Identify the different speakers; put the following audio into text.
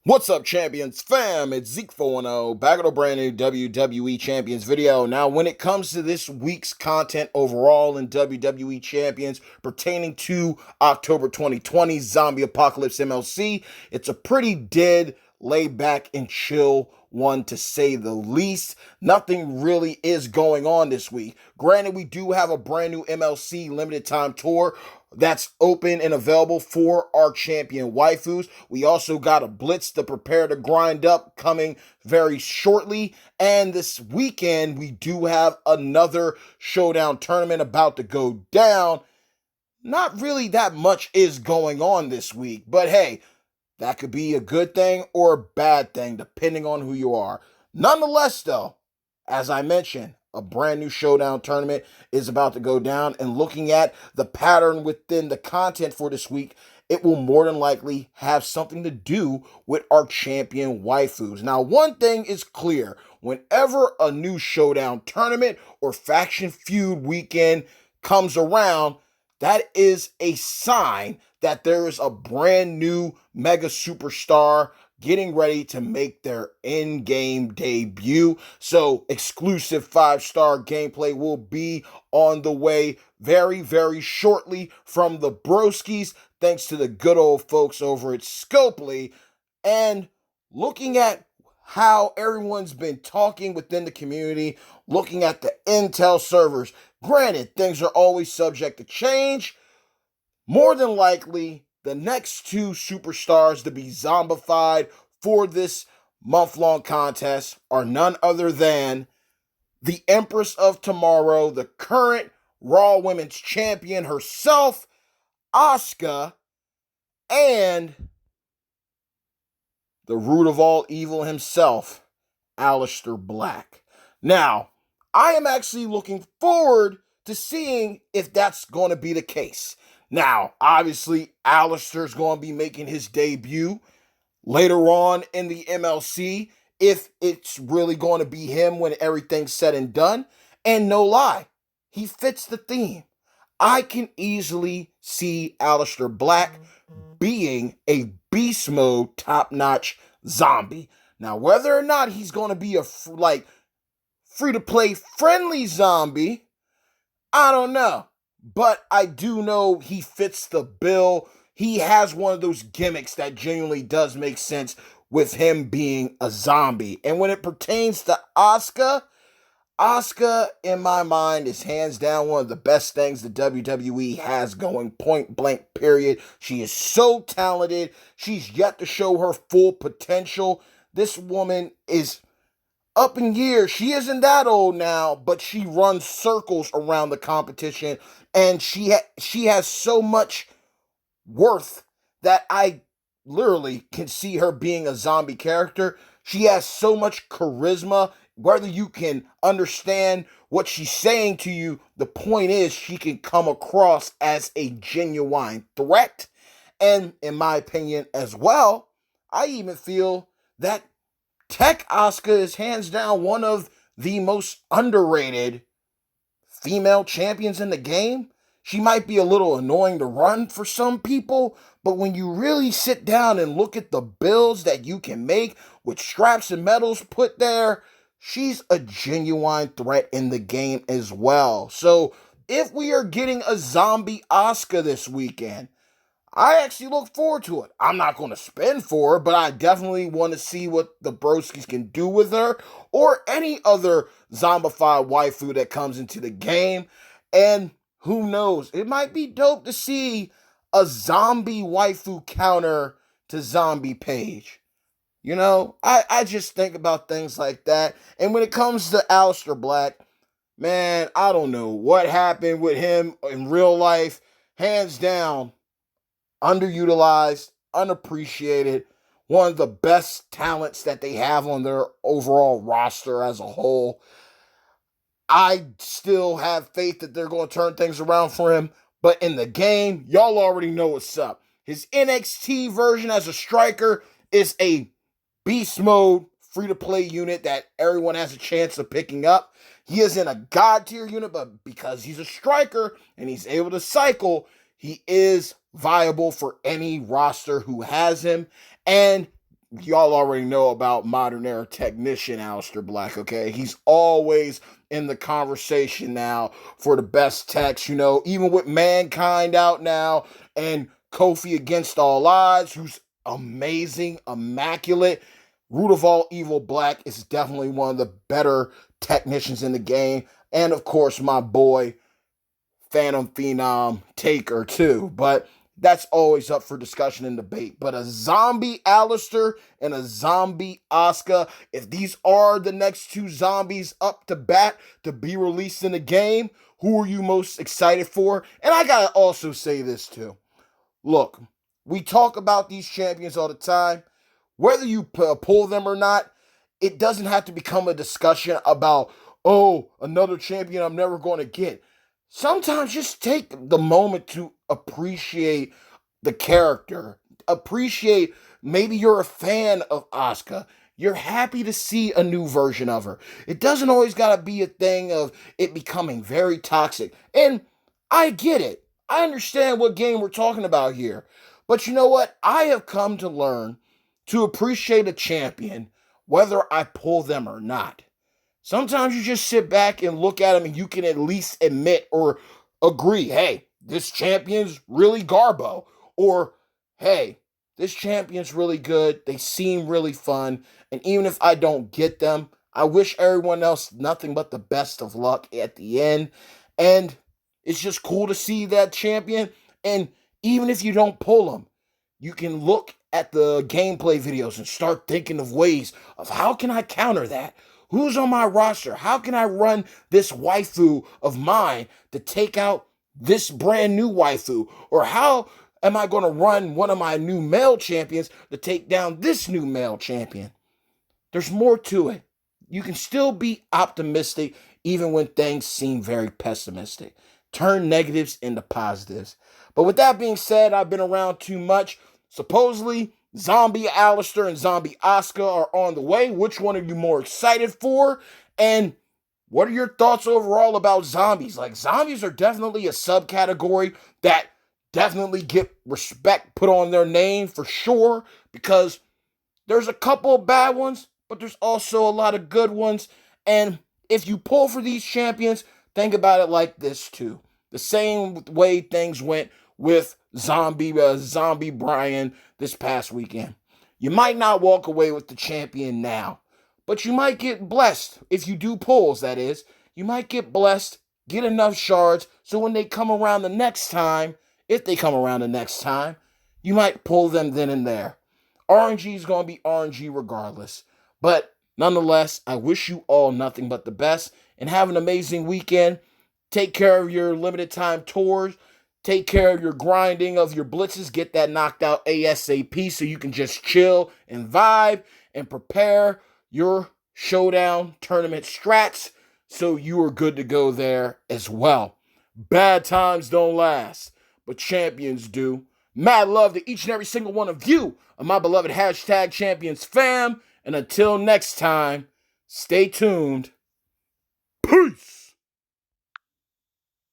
Speaker 1: What's up, Champions fam? It's Zeke 410 back with a brand new WWE Champions video. Now, when it comes to this week's content overall in WWE Champions pertaining to October 2020 Zombie Apocalypse MLC, it's a pretty dead, laid back, and chill one to say the least. Nothing really is going on this week. Granted, we do have a brand new MLC limited time tour that's open and available for our champion waifus. We also got a blitz to prepare to grind up coming very shortly. And this weekend, we do have another showdown tournament about to go down. Not really that much is going on this week, but hey, that could be a good thing or a bad thing, depending on who you are. Nonetheless, though, as I mentioned, a brand new showdown tournament is about to go down, and looking at the pattern within the content for this week, it will more than likely have something to do with our champion waifus. Now, one thing is clear. Whenever a new showdown tournament or faction feud weekend comes around, that is a sign that there is a brand new mega superstar getting ready to make their in-game debut. So exclusive 5-star gameplay will be on the way very, very shortly from the broskies, thanks to the good old folks over at Scopely. And looking at how everyone's been talking within the community, looking at the intel servers, granted, things are always subject to change. More than likely, the next two superstars to be zombified for this month-long contest are none other than the Empress of Tomorrow, the current Raw Women's Champion herself, ZAsuka, and the root of all evil himself, Aleister Black. Now, I am actually looking forward to seeing if that's going to be the case. Now, obviously, Aleister's going to be making his debut later on in the MLC, if it's really going to be him when everything's said and done. And no lie, he fits the theme. I can easily see Aleister Black being a beast mode top-notch zombie. Now, whether or not he's going to be a free-to-play friendly zombie, I don't know. But I do know he fits the bill. He has one of those gimmicks that genuinely does make sense with him being a zombie. And when it pertains to ZAsuka, in my mind, is hands down one of the best things the WWE has going, point blank, period. She is so talented. She's yet to show her full potential. This woman is up in years. She isn't that old now, but she runs circles around the competition, and she has so much worth that I literally can see her being a zombie character. She has so much charisma. Whether you can understand what she's saying to you, the point is she can come across as a genuine threat. And in my opinion as well, I even feel that Tech ZAsuka is hands down one of the most underrated female champions in the game. She might be a little annoying to run for some people, but when you really sit down and look at the builds that you can make with straps and medals put there, she's a genuine threat in the game as well. So if we are getting a zombie ZAsuka this weekend, I actually look forward to it. I'm not going to spend for her, but I definitely want to see what the broskies can do with her, or any other zombified waifu that comes into the game. And who knows, it might be dope to see a zombie waifu counter to Zombie Paige. You know, I just think about things like that. And when it comes to Aleister Black, man, I don't know what happened with him in real life. Hands down, underutilized, unappreciated, one of the best talents that they have on their overall roster as a whole. I still have faith that they're going to turn things around for him, but in the game, y'all already know what's up. His NXT version as a striker is a beast mode free-to-play unit that everyone has a chance of picking up. He is in a god tier unit, but because he's a striker and he's able to cycle, he is viable for any roster who has him. And y'all already know about modern era technician Aleister Black, okay? He's always in the conversation now for the best techs, even with Mankind out now and Kofi Against All Odds, who's amazing, immaculate. Root of All Evil Black is definitely one of the better technicians in the game. And of course, my boy, Phantom Phenom Taker, too. But that's always up for discussion and debate. But a zombie Aleister and a zombie Asuka, if these are the next two zombies up to bat to be released in the game, who are you most excited for? And I gotta also say this too. Look, we talk about these champions all the time. Whether you pull them or not, it doesn't have to become a discussion about, oh, another champion I'm never going to get. Sometimes just take the moment to appreciate the character. Appreciate, maybe you're a fan of Asuka. You're happy to see a new version of her. It doesn't always got to be a thing of it becoming very toxic. And I get it. I understand what game we're talking about here. But you know what? I have come to learn to appreciate a champion whether I pull them or not. Sometimes you just sit back and look at them and you can at least admit or agree, hey, this champion's really garbo. Or, hey, this champion's really good. They seem really fun. And even if I don't get them, I wish everyone else nothing but the best of luck at the end. And it's just cool to see that champion. And even if you don't pull them, you can look at the gameplay videos and start thinking of ways of how can I counter that? Who's on my roster? How can I run this waifu of mine to take out this brand new waifu? Or how am I going to run one of my new male champions to take down this new male champion? There's more to it. You can still be optimistic even when things seem very pessimistic. Turn negatives into positives. But with that being said, I've been around too much. Supposedly, Zombie Aleister and Zombie Asuka are on the way. Which one are you more excited for? And what are your thoughts overall about zombies? Like, zombies are definitely a subcategory that definitely get respect put on their name for sure, because there's a couple of bad ones, but there's also a lot of good ones. And if you pull for these champions, think about it like this too. The same way things went with Zombie Brian this past weekend. You might not walk away with the champion now, but you might get blessed. If you do pulls, that is. You might get blessed, get enough shards, so when they come around the next time, if they come around the next time, you might pull them then and there. RNG is going to be RNG regardless. But nonetheless, I wish you all nothing but the best and have an amazing weekend. Take care of your limited time tours. Take care of your grinding of your blitzes. Get that knocked out ASAP so you can just chill and vibe and prepare your showdown tournament strats so you are good to go there as well. Bad times don't last, but champions do. Mad love to each and every single one of you, and my beloved hashtag champions fam. And until next time, stay tuned. Peace.